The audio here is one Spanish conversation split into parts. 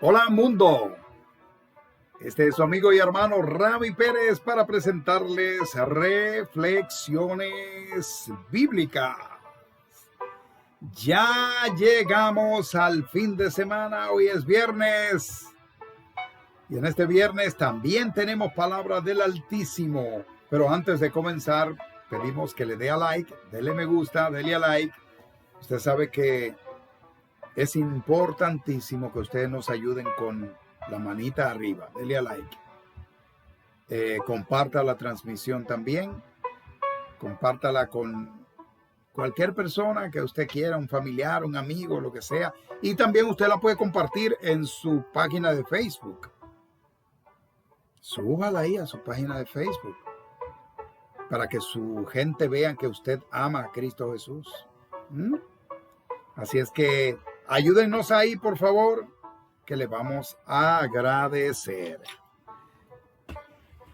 Hola mundo, este es su amigo y hermano Ravi Pérez para presentarles reflexiones bíblicas. Ya llegamos al fin de semana, hoy es viernes y en este viernes también tenemos palabra del Altísimo. Pero antes de comenzar, pedimos que le dé a like, dele me gusta, dele a like. Usted sabe que es importantísimo que ustedes nos ayuden con la manita arriba. Dele a like. Comparta la transmisión también. Compártala con cualquier persona que usted quiera, un familiar, un amigo, lo que sea. Y también usted la puede compartir en su página de Facebook. Súbala ahí a su página de Facebook para que su gente vea que usted ama a Cristo Jesús. Así es que ayúdennos ahí, por favor, que le vamos a agradecer.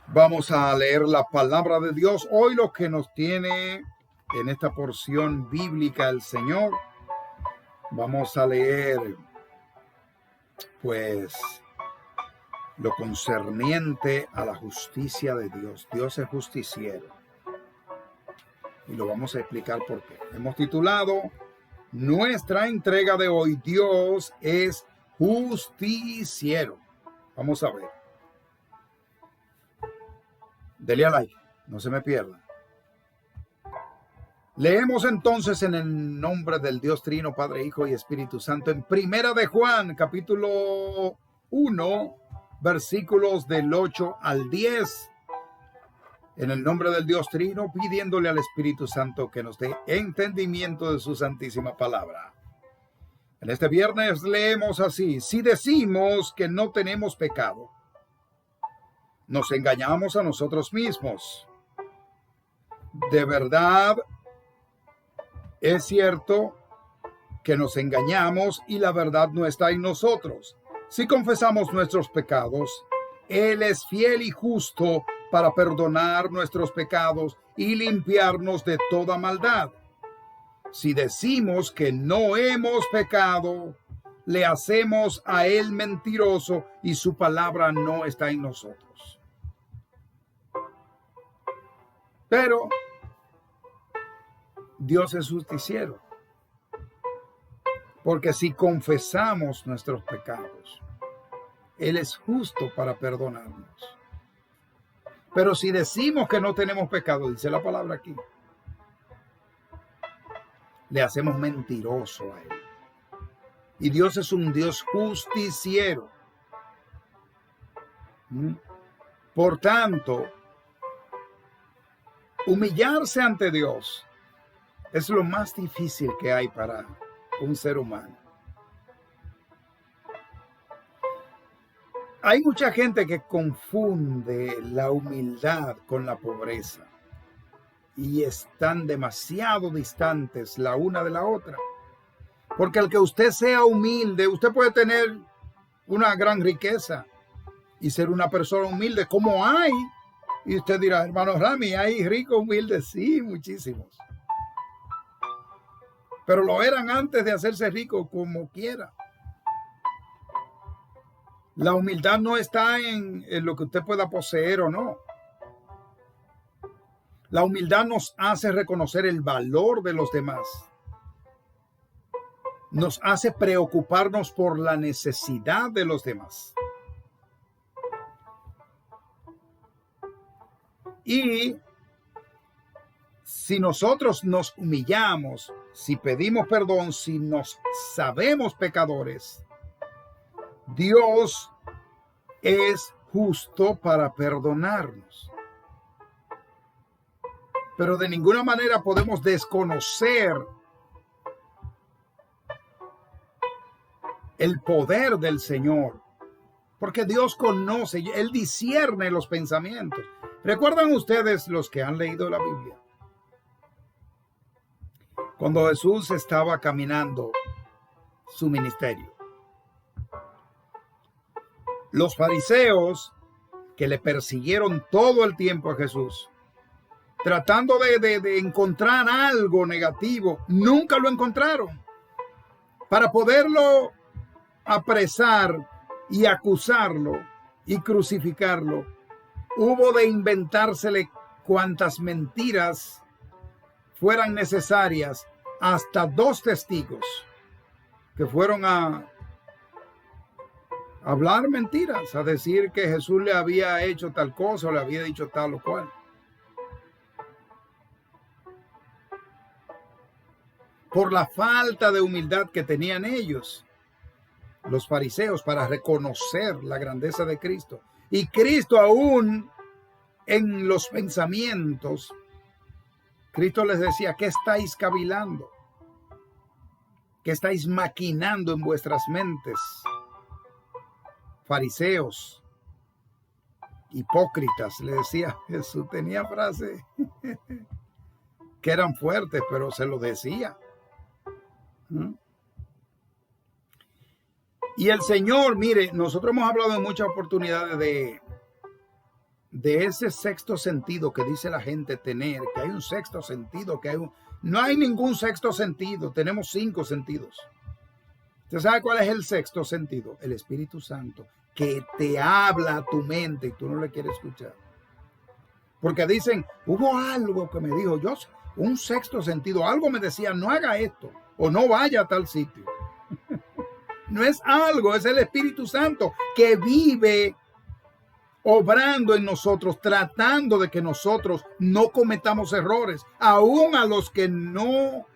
Vamos a leer la palabra de Dios. Hoy lo que nos tiene en esta porción bíblica el Señor. Vamos a leer, pues, lo concerniente a la justicia de Dios. Dios es justiciero. Y lo vamos a explicar por qué. Hemos titulado nuestra entrega de hoy, Dios es justiciero. Vamos a ver. Dele a like, no se me pierda. Leemos entonces en el nombre del Dios Trino, Padre, Hijo y Espíritu Santo, en Primera de Juan, capítulo 1, versículos del 8 al 10. En el nombre del Dios Trino, pidiéndole al Espíritu Santo que nos dé entendimiento de su santísima palabra. En este viernes leemos así: si decimos que no tenemos pecado, nos engañamos a nosotros mismos. De verdad, es cierto que nos engañamos y la verdad no está en nosotros. Si confesamos nuestros pecados, Él es fiel y justo para perdonar nuestros pecados y limpiarnos de toda maldad. Si decimos que no hemos pecado, le hacemos a Él mentiroso y su palabra no está en nosotros. Pero Dios es justiciero, porque si confesamos nuestros pecados, Él es justo para perdonarnos. Pero si decimos que no tenemos pecado, dice la palabra aquí, le hacemos mentiroso a Él. Y Dios es un Dios justiciero. Por tanto, humillarse ante Dios es lo más difícil que hay para un ser humano. Hay mucha gente que confunde la humildad con la pobreza y están demasiado distantes la una de la otra. Porque el que usted sea humilde, usted puede tener una gran riqueza y ser una persona humilde, como hay. Y usted dirá, hermano Rami, hay ricos humildes, sí, muchísimos. Pero lo eran antes de hacerse rico como quiera. La humildad no está en lo que usted pueda poseer o no. La humildad nos hace reconocer el valor de los demás. Nos hace preocuparnos por la necesidad de los demás. Y si nosotros nos humillamos, si pedimos perdón, si nos sabemos pecadores, Dios es justo para perdonarnos. Pero de ninguna manera podemos desconocer el poder del Señor, porque Dios conoce, Él discierne los pensamientos. ¿Recuerdan ustedes los que han leído la Biblia? Cuando Jesús estaba caminando su ministerio, los fariseos que le persiguieron todo el tiempo a Jesús, tratando de encontrar algo negativo, nunca lo encontraron. Para poderlo apresar, y acusarlo y crucificarlo, hubo de inventársele cuantas mentiras fueran necesarias, hasta 2 testigos que fueron a hablar mentiras, a decir que Jesús le había hecho tal cosa o le había dicho tal o cual. Por la falta de humildad que tenían ellos, los fariseos, para reconocer la grandeza de Cristo. Y Cristo, aún en los pensamientos, Cristo les decía: ¿qué estáis cavilando? ¿Qué estáis maquinando en vuestras mentes? Fariseos, hipócritas, le decía Jesús. Tenía frases que eran fuertes, pero se lo decía. Y el Señor, mire, nosotros hemos hablado en muchas oportunidades de ese sexto sentido que dice la gente tener, que hay un sexto sentido, no hay ningún sexto sentido, tenemos 5 sentidos. ¿Usted sabe cuál es el sexto sentido? El Espíritu Santo, que te habla a tu mente y tú no le quieres escuchar. Porque dicen, hubo algo que me dijo, yo, un sexto sentido, algo me decía, no haga esto o no vaya a tal sitio. No es algo, es el Espíritu Santo que vive obrando en nosotros, tratando de que nosotros no cometamos errores, aún a los que no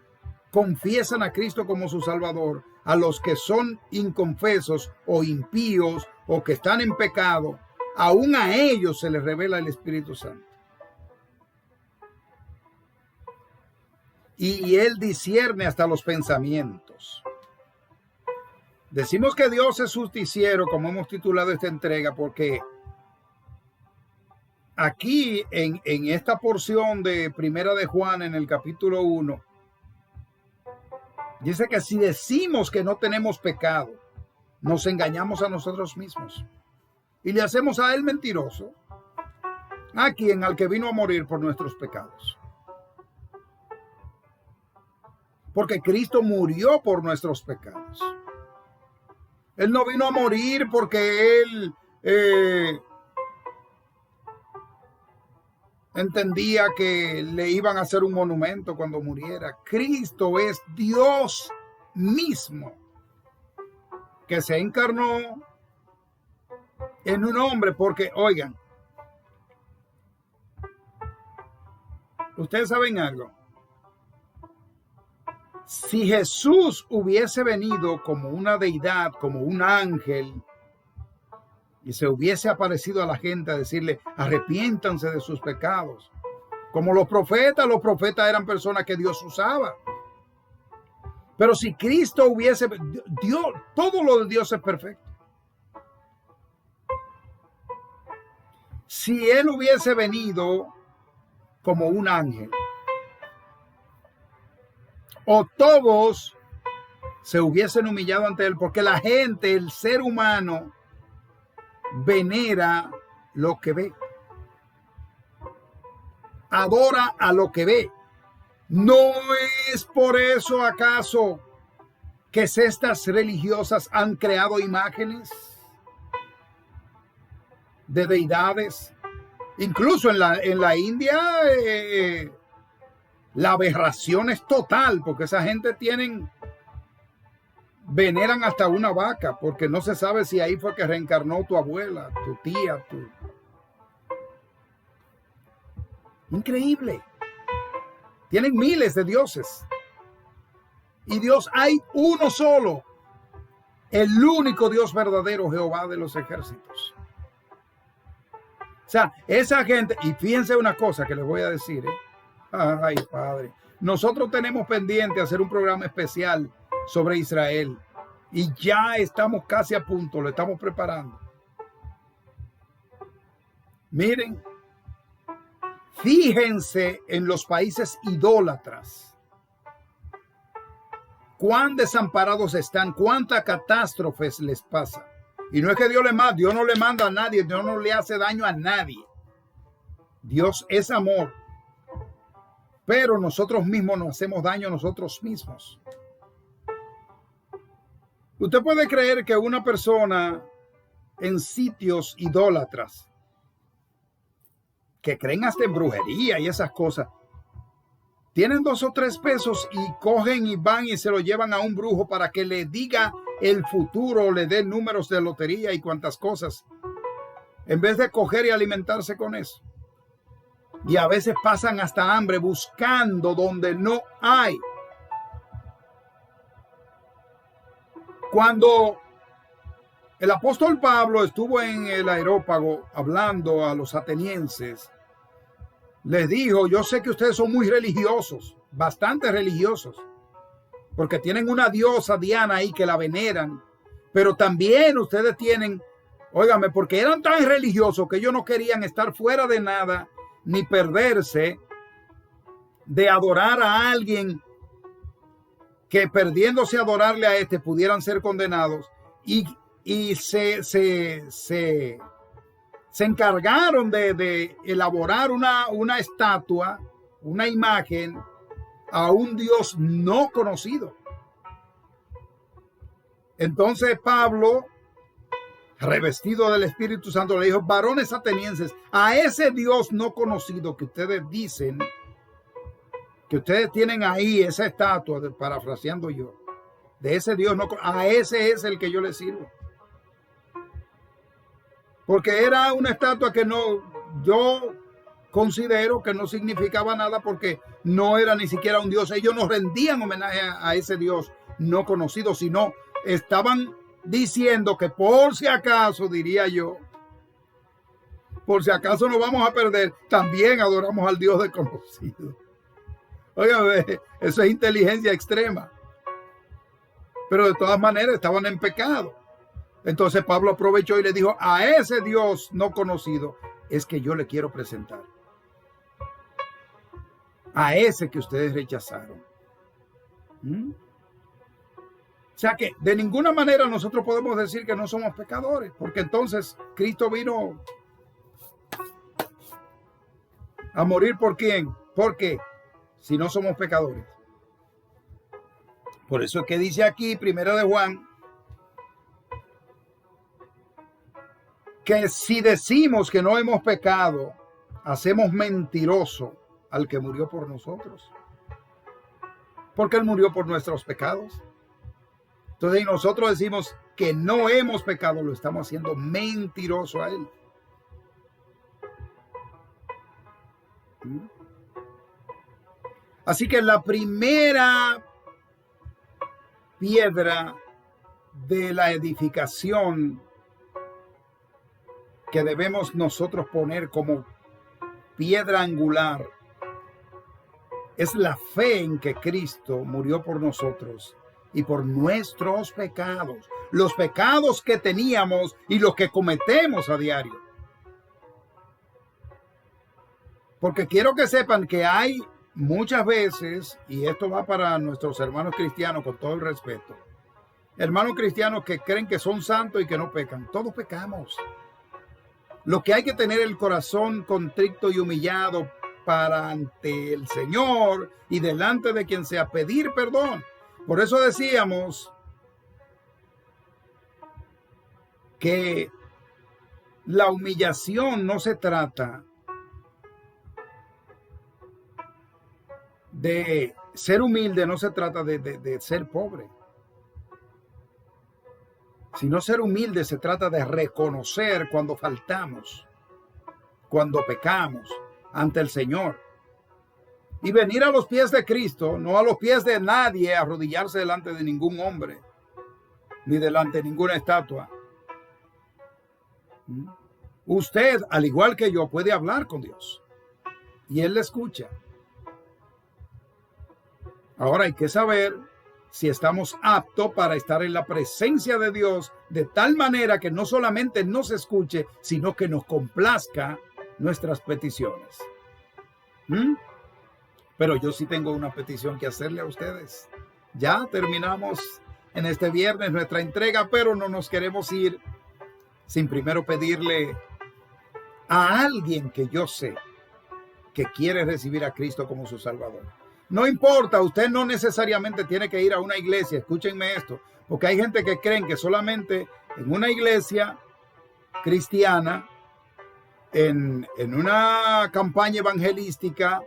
confiesan a Cristo como su Salvador, a los que son inconfesos o impíos o que están en pecado, aún a ellos se les revela el Espíritu Santo. Y Él discierne hasta los pensamientos. Decimos que Dios es justiciero, como hemos titulado esta entrega, porque aquí en esta porción de Primera de Juan, en el capítulo 1, dice que si decimos que no tenemos pecado, nos engañamos a nosotros mismos y le hacemos a Él mentiroso, a quien, al que vino a morir por nuestros pecados. Porque Cristo murió por nuestros pecados. Él no vino a morir porque Él entendía que le iban a hacer un monumento cuando muriera. Cristo es Dios mismo, que se encarnó en un hombre, porque, oigan, ustedes saben algo. Si Jesús hubiese venido como una deidad, como un ángel, y se hubiese aparecido a la gente a decirle, arrepiéntanse de sus pecados, como los profetas eran personas que Dios usaba. Pero si Cristo hubiese, Dios, todo lo de Dios es perfecto. Si Él hubiese venido como un ángel, o todos se hubiesen humillado ante Él, porque la gente, el ser humano, venera lo que ve, adora a lo que ve. ¿No es por eso acaso que sectas religiosas han creado imágenes de deidades? Incluso en la India la aberración es total, porque esa gente veneran hasta una vaca, porque no se sabe si ahí fue que reencarnó tu abuela, tu tía, Increíble. Tienen miles de dioses. Y Dios hay uno solo, el único Dios verdadero, Jehová de los ejércitos. O sea, esa gente, y fíjense una cosa que les voy a decir, Ay, Padre. Nosotros tenemos pendiente hacer un programa especial sobre Israel. Y ya estamos casi a punto, lo estamos preparando. Miren, fíjense en los países idólatras. Cuán desamparados están, cuántas catástrofes les pasa. Y no es que Dios no le manda a nadie, Dios no le hace daño a nadie. Dios es amor. Pero nosotros mismos nos hacemos daño a nosotros mismos. Usted puede creer que una persona en sitios idólatras, que creen hasta en brujería y esas cosas, tienen 2 o 3 pesos y cogen y van y se lo llevan a un brujo para que le diga el futuro, le dé números de lotería y cuantas cosas, en vez de coger y alimentarse con eso. Y a veces pasan hasta hambre buscando donde no hay. Cuando el apóstol Pablo estuvo en el Areópago hablando a los atenienses, les dijo: yo sé que ustedes son muy religiosos, bastante religiosos, porque tienen una diosa Diana ahí que la veneran, pero también ustedes tienen, óigame, porque eran tan religiosos que ellos no querían estar fuera de nada, ni perderse de adorar a alguien que, perdiéndose a adorarle a este, pudieran ser condenados, y se encargaron de elaborar una estatua, una imagen a un Dios no conocido. Entonces Pablo, revestido del Espíritu Santo, le dijo: varones atenienses, a ese Dios no conocido que ustedes dicen, que ustedes tienen ahí, esa estatua, parafraseando yo, de ese Dios, no, a ese es el que yo les sirvo. Porque era una estatua que yo considero que no significaba nada, porque no era ni siquiera un Dios. Ellos no rendían homenaje a ese Dios no conocido, sino estaban diciendo que por si acaso, diría yo, por si acaso nos vamos a perder, también adoramos al Dios desconocido. Oigan, eso es inteligencia extrema. Pero de todas maneras estaban en pecado. Entonces Pablo aprovechó y le dijo: a ese Dios no conocido es que yo le quiero presentar. A ese que ustedes rechazaron. O sea que de ninguna manera nosotros podemos decir que no somos pecadores, porque entonces Cristo vino a morir ¿por quién? ¿Por qué? Si no somos pecadores. Por eso es que dice aquí, 1 de Juan, que si decimos que no hemos pecado, hacemos mentiroso al que murió por nosotros. Porque Él murió por nuestros pecados. Entonces, si nosotros decimos que no hemos pecado, lo estamos haciendo mentiroso a Él. Así que la primera piedra de la edificación que debemos nosotros poner como piedra angular es la fe en que Cristo murió por nosotros y por nuestros pecados, los pecados que teníamos y los que cometemos a diario. Porque quiero que sepan que hay muchas veces, y esto va para nuestros hermanos cristianos con todo el respeto, hermanos cristianos que creen que son santos y que no pecan. Todos pecamos. Lo que hay que tener el corazón contrito y humillado para ante el Señor y delante de quien sea, pedir perdón. Por eso decíamos que la humillación no se trata de ser humilde, no se trata de ser pobre. Sino ser humilde se trata de reconocer cuando faltamos, cuando pecamos ante el Señor. Y venir a los pies de Cristo, no a los pies de nadie, arrodillarse delante de ningún hombre, ni delante de ninguna estatua. Usted, al igual que yo, puede hablar con Dios y Él le escucha. Ahora hay que saber si estamos aptos para estar en la presencia de Dios de tal manera que no solamente nos escuche, sino que nos complazca nuestras peticiones. Pero yo sí tengo una petición que hacerle a ustedes. Ya terminamos en este viernes nuestra entrega, pero no nos queremos ir sin primero pedirle a alguien que yo sé que quiere recibir a Cristo como su Salvador. No importa, usted no necesariamente tiene que ir a una iglesia, escúchenme esto, porque hay gente que creen que solamente en una iglesia cristiana, en una campaña evangelística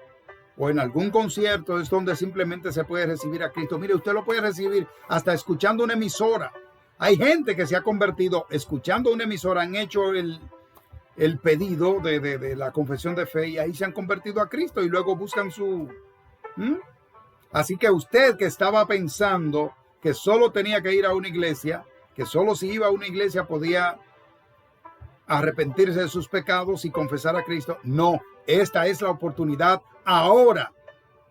o en algún concierto, es donde simplemente se puede recibir a Cristo. Mire, usted lo puede recibir hasta escuchando una emisora. Hay gente que se ha convertido escuchando una emisora, han hecho el pedido de la confesión de fe y ahí se han convertido a Cristo y luego buscan su... Así que usted que estaba pensando que solo tenía que ir a una iglesia, que solo si iba a una iglesia podía arrepentirse de sus pecados y confesar a Cristo, no, esta es la oportunidad ahora.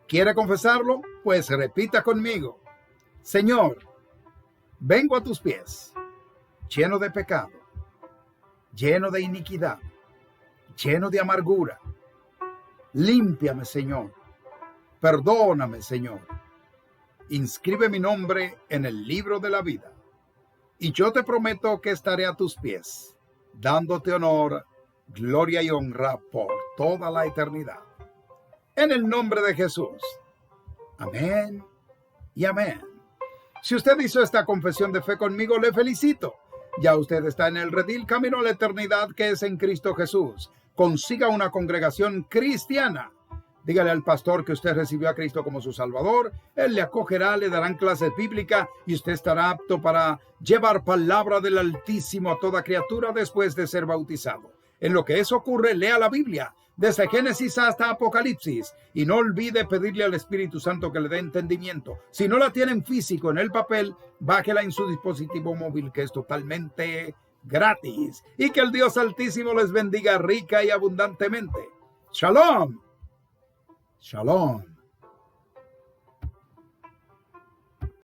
¿Quiere confesarlo? Pues repita conmigo: Señor, vengo a tus pies, lleno de pecado, lleno de iniquidad, lleno de amargura. Límpiame, Señor. Perdóname, Señor. Inscribe mi nombre en el libro de la vida. Y yo te prometo que estaré a tus pies, dándote honor, gloria y honra por toda la eternidad. En el nombre de Jesús. Amén y amén. Si usted hizo esta confesión de fe conmigo, le felicito. Ya usted está en el redil camino a la eternidad que es en Cristo Jesús. Consiga una congregación cristiana. Dígale al pastor que usted recibió a Cristo como su Salvador. Él le acogerá, le darán clases bíblicas y usted estará apto para llevar palabra del Altísimo a toda criatura después de ser bautizado. En lo que eso ocurre, lea la Biblia, desde Génesis hasta Apocalipsis, y no olvide pedirle al Espíritu Santo que le dé entendimiento. Si no la tienen físico en el papel, bájela en su dispositivo móvil, que es totalmente gratis. Y que el Dios Altísimo les bendiga rica y abundantemente. Shalom. Shalom.